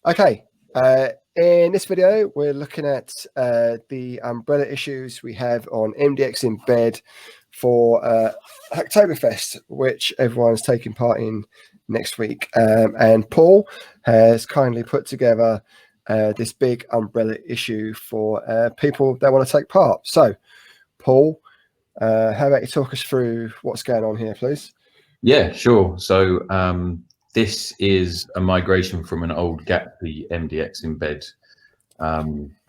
Okay, in this video, we're looking at the umbrella issues we have on MDX Embed for Hacktoberfest, which everyone's taking part in next week. And Paul has kindly put together this big umbrella issue for people that want to take part. So, Paul, how about you talk us through what's going on here, please? Yeah, sure. So this is a migration from an old Gatsby MDX Embed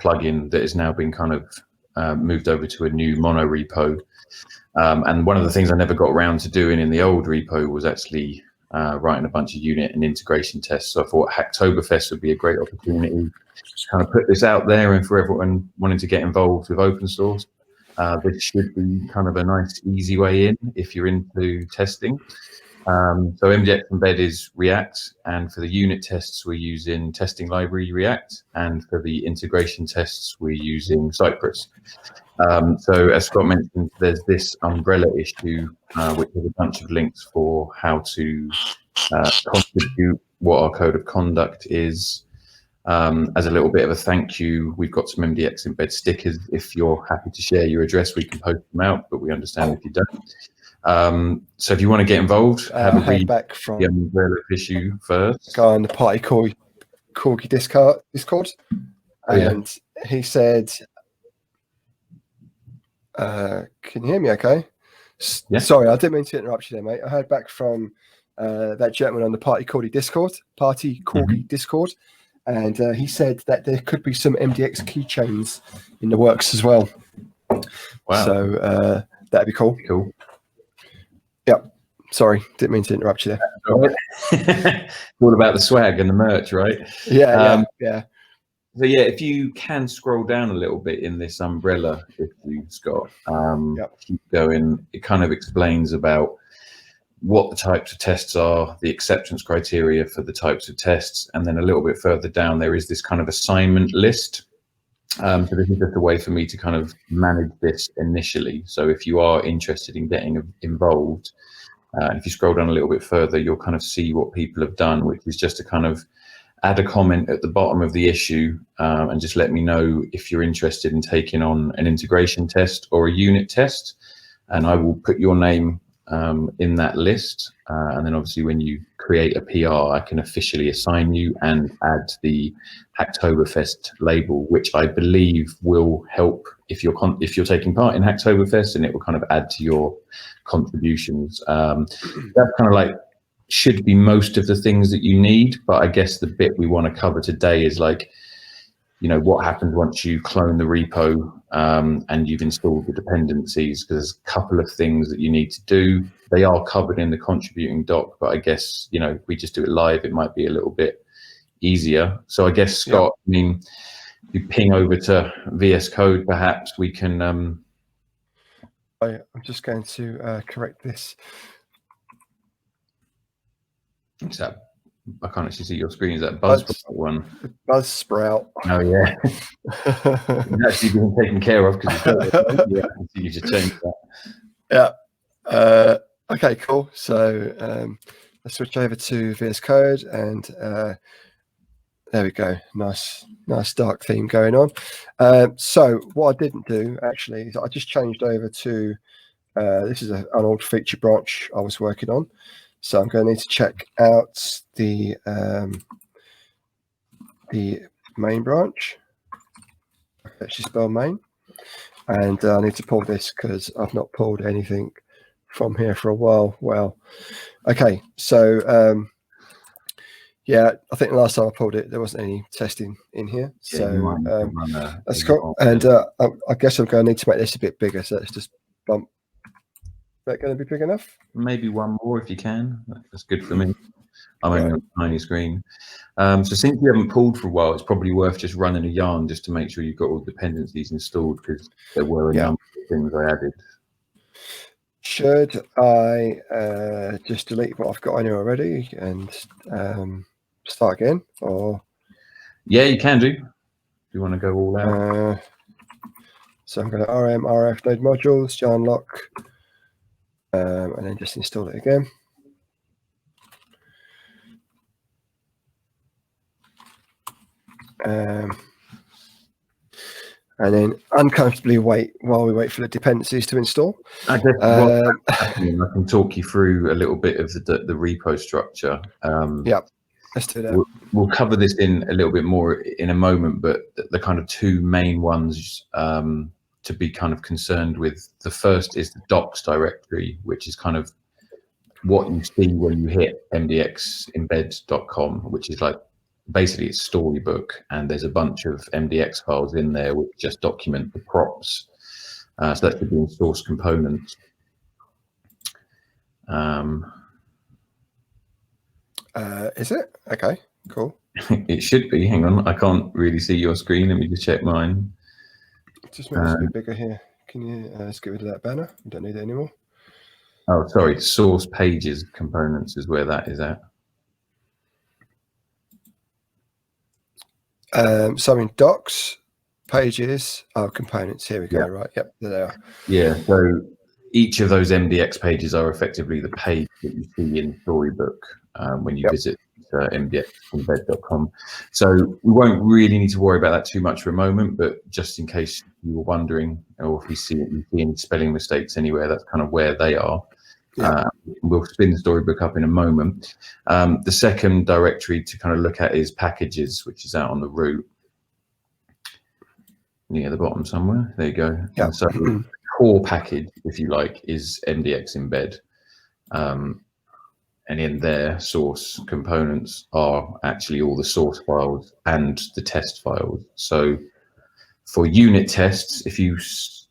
plugin that has now been kind of moved over to a new mono repo. And one of the things I never got around to doing in the old repo was actually writing a bunch of unit and integration tests. So I thought Hacktoberfest would be a great opportunity to kind of put this out there, and for everyone wanting to get involved with open source. This should be kind of a nice, easy way in if you're into testing. So MDX Embed is React, and for the unit tests, we're using testing library React, and for the integration tests, we're using Cypress. So as Scott mentioned, there's this umbrella issue, which has a bunch of links for how to contribute, what our code of conduct is. As a little bit of a thank you, we've got some MDX Embed stickers. If you're happy to share your address, we can post them out, but we understand if you don't. So if you want to get involved, have a read back from the umbrella issue first. Guy on the party Corgi Discord, and he said, "Can you hear me? Okay." Yeah. Sorry, I didn't mean to interrupt you there, mate. I heard back from that gentleman on the party Corgi Discord, and he said that there could be some MDX keychains in the works as well. Wow. So that'd be cool. Cool. Yep. Sorry, didn't mean to interrupt you there. It's all about the swag and the merch, right? Yeah. So yeah, if you can scroll down a little bit in this umbrella, if you, Scott, keep going, it kind of explains about what the types of tests are, the acceptance criteria for the types of tests, and then a little bit further down, there is this kind of assignment list. So this is just a way for me to kind of manage this initially. So if you are interested in getting involved, if you scroll down a little bit further, you'll kind of see what people have done, which is just to kind of add a comment at the bottom of the issue and just let me know if you're interested in taking on an integration test or a unit test, and I will put your name in that list. And then obviously when you create a PR, I can officially assign you and add the Hacktoberfest label, which I believe will help if you're taking part in Hacktoberfest, and it will kind of add to your contributions. That's kind of like should be most of the things that you need, but I guess the bit we want to cover today is like, you know, what happens once you clone the repo and you've installed the dependencies, because there's a couple of things that you need to do. They are covered in the contributing doc, but I guess, you know, if we just do it live, it might be a little bit easier. So I guess, Scott, I mean, if you ping over to VS Code, perhaps we can... I'm just going to correct this. Is that, I can't actually see your screen. Is that Buzzsprout one? Buzzsprout. Oh yeah. It's actually been taken care of because yeah, I can see you just changed that. Yeah. Okay, cool. So let's switch over to VS Code, and there we go. Nice dark theme going on. So what I didn't do actually is I just changed over to this is an old feature branch I was working on. So I'm going to need to check out the main branch. Let's just spell main, and I need to pull this because I've not pulled anything from here for a while. Well, okay, so yeah, I think the last time I pulled it, there wasn't any testing in here. So that's cool. And I guess I'm going to need to make this a bit bigger. So let's just bump. Is that going to be big enough? Maybe one more if you can. That's good for me. I'm only on a tiny screen. So since you haven't pulled for a while, it's probably worth just running a yarn just to make sure you've got all the dependencies installed, because there were a number of things I added. Should I just delete what I've got on here already and start again? Or yeah, you can do. If you want to go all out. So I'm going to rm rf node modules, yarn lock, and then just install it again. And then uncomfortably wait while we wait for the dependencies to install. I guess I can talk you through a little bit of the repo structure. Yeah, let's do that. We'll cover this in a little bit more in a moment, but the kind of two main ones to be kind of concerned with. The first is the docs directory, which is kind of what you see when you hit mdxembed.com, which is like basically it's Storybook, and there's a bunch of MDX files in there which just document the props. So that should be in source components. Is it? Okay, cool. It should be. Hang on, I can't really see your screen. Let me just check mine. Just make this a bit bigger here. Can you let's get rid of that banner? We don't need it anymore. Oh, sorry. Source pages components is where that is at. So in docs, pages, components. Here we go. Yeah. Right. Yep. There they are. Yeah. So each of those MDX pages are effectively the page that you see in Storybook when you visit mdxembed.com. So we won't really need to worry about that too much for a moment, but just in case you were wondering, or if you see any spelling mistakes anywhere, that's kind of where they are. Yeah. We'll spin the Storybook up in a moment. The second directory to kind of look at is packages, which is out on the root near the bottom somewhere. There you go. Yeah. And so the core package, if you like, is MDX Embed. And in there, source components are actually all the source files and the test files. So for unit tests, if you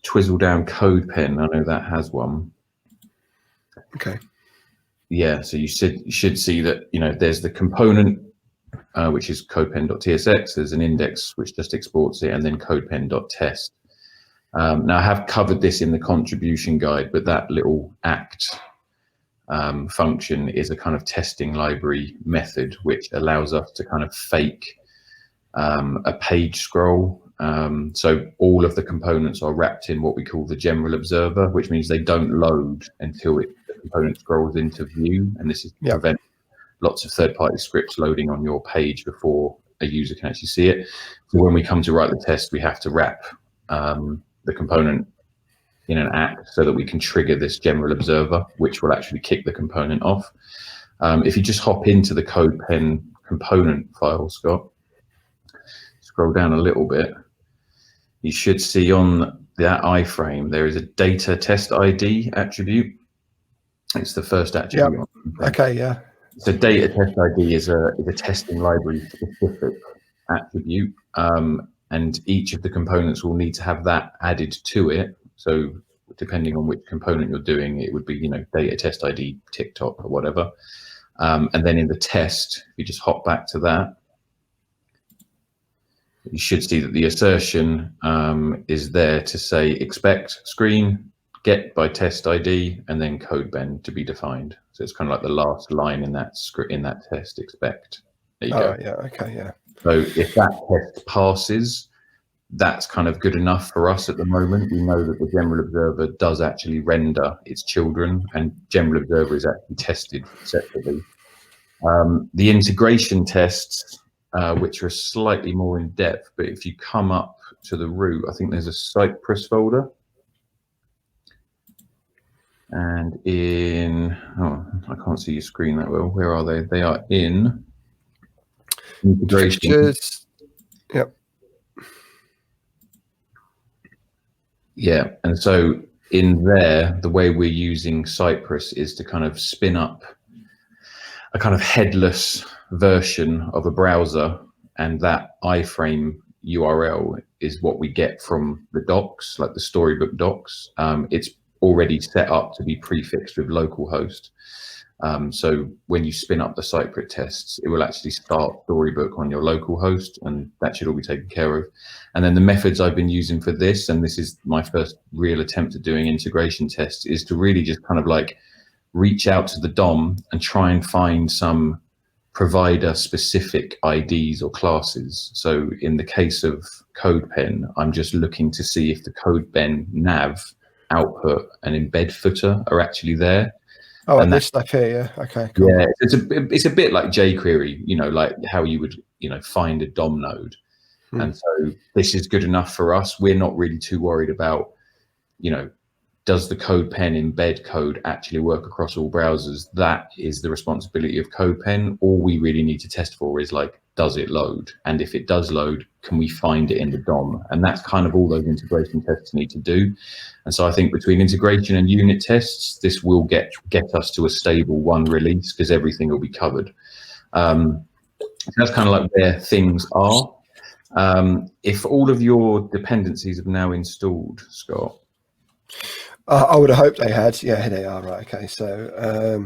twizzle down CodePen, I know that has one. Okay. Yeah, so you should see that, you know, there's the component, which is codepen.tsx. There's an index which just exports it, and then codepen.test. Now I have covered this in the contribution guide, but that little act function is a kind of testing library method which allows us to kind of fake a page scroll. So all of the components are wrapped in what we call the general observer, which means they don't load until the component scrolls into view. And this is to prevent lots of third-party scripts loading on your page before a user can actually see it. So when we come to write the test, we have to wrap the component in an act so that we can trigger this general observer, which will actually kick the component off. If you just hop into the CodePen component file, Scott, scroll down a little bit, you should see on that iframe there is a data test ID attribute. It's the first attribute. Yep. Okay, yeah. So data test ID is a testing library specific attribute, and each of the components will need to have that added to it. So depending on which component you're doing, it would be, you know, data test ID TikTok or whatever. And then in the test, if you just hop back to that, you should see that the assertion is there to say expect screen, get by test ID, and then CodePen to be defined. So it's kind of like the last line in that script, in that test, expect. There you go. Yeah, okay, yeah. So if that test passes, that's kind of good enough for us at the moment. We know that the general observer does actually render its children, and general observer is actually tested separately. The integration tests, which are slightly more in depth, but if you come up to the root, I think there's a Cypress folder. And in, oh, I can't see your screen that well. Where are they? They are in integration. Fixtures. Yep. Yeah, and so in there, the way we're using Cypress is to kind of spin up a kind of headless version of a browser, and that iframe URL is what we get from the docs, like the Storybook docs. It's already set up to be prefixed with localhost. So when you spin up the Cypress tests, it will actually start Storybook on your local host, and that should all be taken care of. And then the methods I've been using for this, and this is my first real attempt at doing integration tests, is to really just kind of like reach out to the DOM and try and find some provider specific IDs or classes. So in the case of CodePen, I'm just looking to see if the CodePen nav output and embed footer are actually there. Oh, and this stuff here, yeah. Okay, cool. Yeah, it's a bit like jQuery, you know, like how you would, you know, find a DOM node. And so this is good enough for us. We're not really too worried about, does the CodePen embed code actually work across all browsers? That is the responsibility of CodePen. All we really need to test for is like, does it load? And if it does load, can we find it in the DOM? And that's kind of all those integration tests need to do. And so I think between integration and unit tests, this will get us to a stable one release because everything will be covered. So that's kind of like where things are. If all of your dependencies have now installed, Scott. I would have hoped they had. Yeah, here they are. Right. Okay. So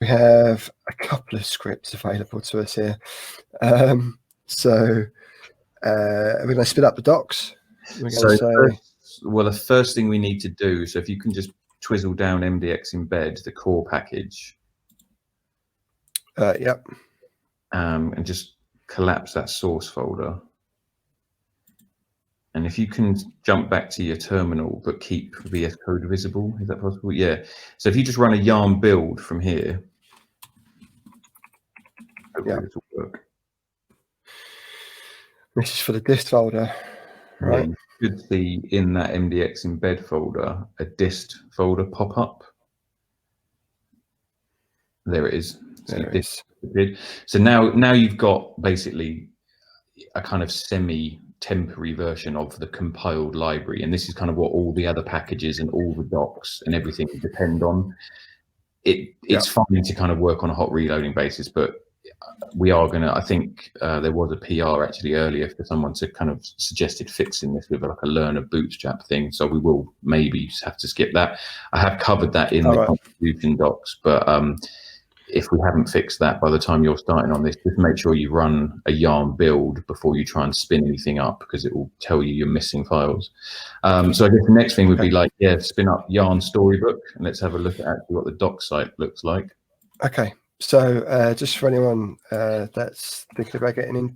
we have a couple of scripts available to us here. So we're going to spin up the docs. Well, the first thing we need to do, so if you can just twizzle down MDX Embed, the core package. Yep. And just collapse that source folder. And if you can jump back to your terminal, but keep VS Code visible, is that possible? Yeah. So if you just run a yarn build from here, hopefully this will work. This is for the dist folder, right? Yeah, you should see in that MDX Embed folder, a dist folder pop up. There it is. So there it is. So now you've got basically a kind of semi-temporary version of the compiled library, and this is kind of what all the other packages and all the docs and everything depend on. It's fine to kind of work on a hot reloading basis, but we are going to, I think there was a PR actually earlier for someone to kind of suggested fixing this with like a learner bootstrap thing, so we will maybe have to skip that. I have covered that in the contribution docs, but if we haven't fixed that by the time you're starting on this, just make sure you run a yarn build before you try and spin anything up, because it will tell you you're missing files. So I guess the next thing would be like, spin up yarn storybook, and let's have a look at actually what the doc site looks like. Okay, so just for anyone that's thinking about getting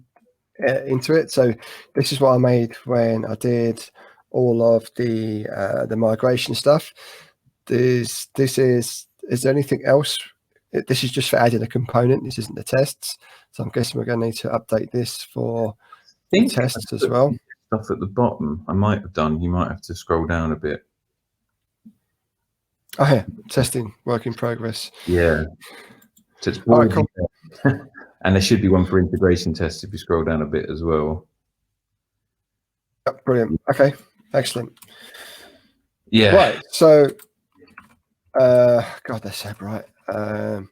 into it, so this is what I made when I did all of the migration stuff. Is there anything else? This is just for adding a component. This isn't the tests. So I'm guessing we're going to need to update this for the tests as well. Stuff at the bottom, I might have done. You might have to scroll down a bit. Oh, yeah. Testing, work in progress. Yeah. So it's cool. And there should be one for integration tests if you scroll down a bit as well. Yep, brilliant. Okay, excellent. Yeah. Right. So, God, that's so bright. What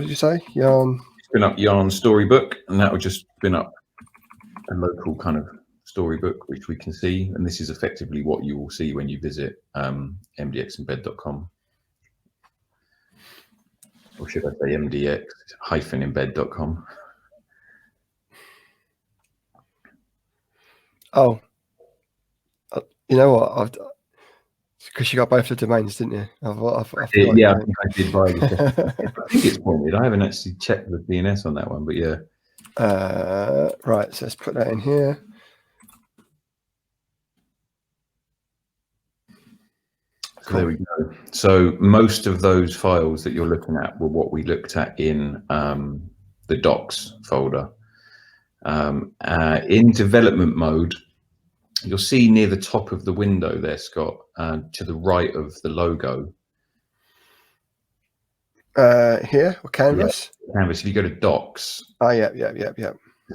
did you say? Yarn. Spin up yarn storybook, and that will just spin up a local kind of storybook, which we can see. And this is effectively what you will see when you visit mdxembed.com. Or should I say mdx-embed.com? Oh, you know what? Because you got both the domains, didn't you? I think I did buy this. I think it's pointed. I haven't actually checked the DNS on that one, but yeah. Right, so let's put that in here. So there we go. So most of those files that you're looking at were what we looked at in the docs folder. In development mode, you'll see near the top of the window there, Scott, to the right of the logo. Here, or Canvas? Yeah, Canvas, if you go to docs. Oh, yeah.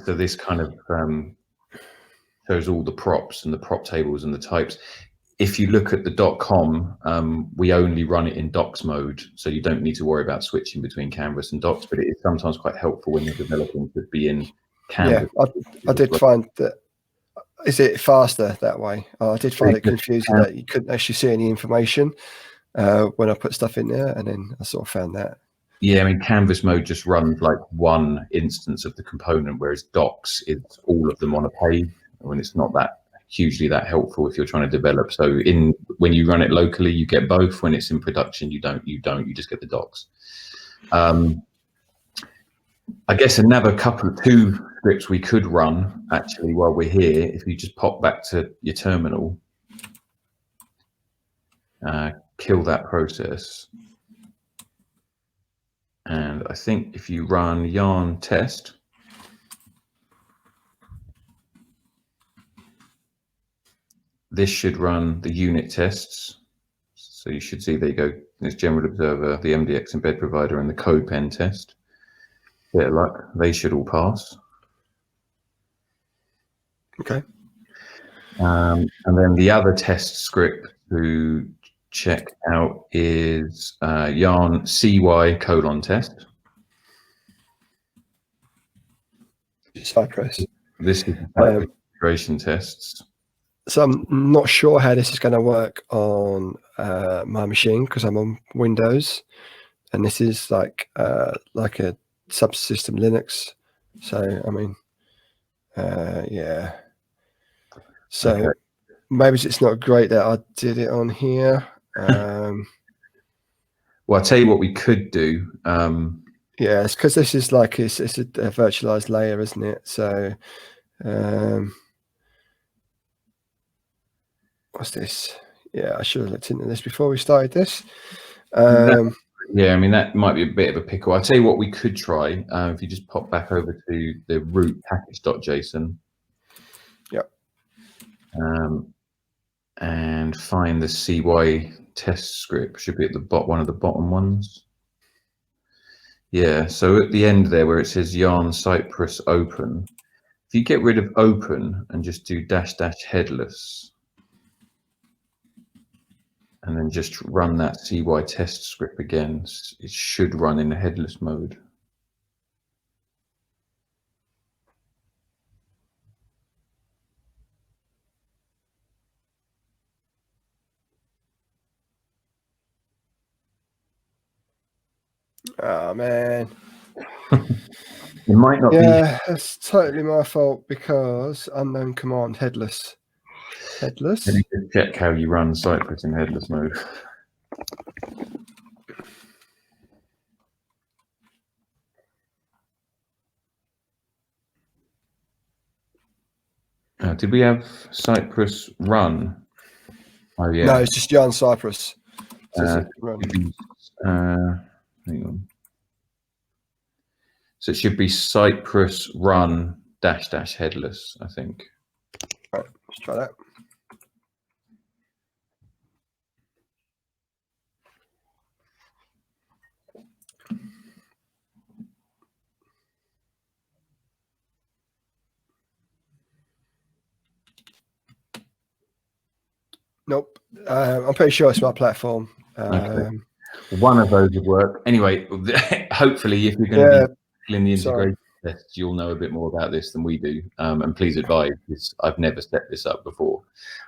So this kind of shows all the props and the prop tables and the types. If you look at the .com, we only run it in docs mode, so you don't need to worry about switching between Canvas and docs, but it is sometimes quite helpful when you're developing to be in Canvas. Yeah, I did find that. Is it faster that way? I did find it confusing that you couldn't actually see any information when I put stuff in there, and then I sort of found that. Yeah, I mean, Canvas mode just runs like one instance of the component, whereas docs is all of them on a page, when it's not that hugely that helpful if you're trying to develop. So when you run it locally, you get both. When it's in production, you don't, you just get the docs. I guess another two scripts we could run actually while we're here, if you just pop back to your terminal, kill that process. And I think if you run yarn test, this should run the unit tests. So you should see there you go. There's General Observer, the MDX Embed provider, and the code pen test. Bit of luck, they should all pass. Okay. And then the other test script to check out is yarn CY : test. Cypress. This is the integration tests. So I'm not sure how this is going to work on my machine because I'm on Windows, and this is like a subsystem Linux. So I mean, yeah. So okay. Maybe it's not great that I did it on here. Well, I'll tell you what we could do. Yeah, it's because this is like it's a virtualized layer, isn't it? So what's this? Yeah, I should have looked into this before we started this. Yeah, I mean, that might be a bit of a pickle. I'll tell you what we could try. If you just pop back over to the root package.json. Yep. And find the CY test script. Should be at the one of the bottom ones. Yeah, so at the end there where it says yarn Cypress open, if you get rid of open and just do -- headless, and then just run that CY test script again, it should run in the headless mode. Oh man. It might not be. Yeah, that's totally my fault because unknown command headless. Headless. Let me just check how you run Cypress in headless mode. Did we have Cypress run? Oh yeah. No, it's just yarn Cypress. Hang on. So it should be Cypress run -- headless, I think. All right, let's try that. Nope. I'm pretty sure it's my platform. Okay. One of those would work. Anyway, hopefully, if you're going to be in the integration tests, you'll know a bit more about this than we do. And please advise, because I've never set this up before.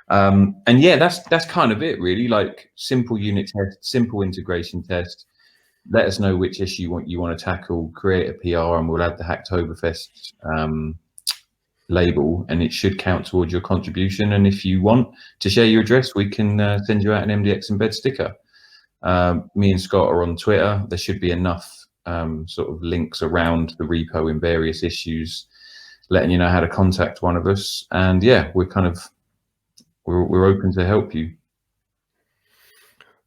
And yeah, that's kind of it, really. Like simple unit test, simple integration test. Let us know which issue you want to tackle. Create a PR, and we'll add the Hacktoberfest label, and it should count towards your contribution. And if you want to share your address, we can send you out an MDX Embed sticker. Me and Scott are on Twitter. There should be enough sort of links around the repo in various issues, letting you know how to contact one of us. And yeah, we're open to help you.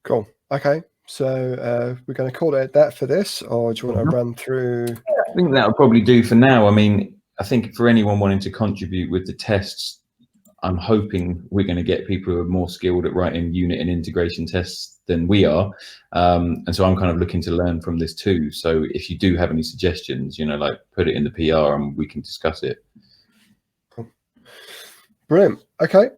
Cool. Okay. So we're going to call it that for this, or do you want to run through? I think that would probably do for now. I mean, I think for anyone wanting to contribute with the tests, I'm hoping we're going to get people who are more skilled at writing unit and integration tests than we are. And so I'm kind of looking to learn from this too. So if you do have any suggestions, like put it in the PR and we can discuss it. Cool. Brilliant. Okay.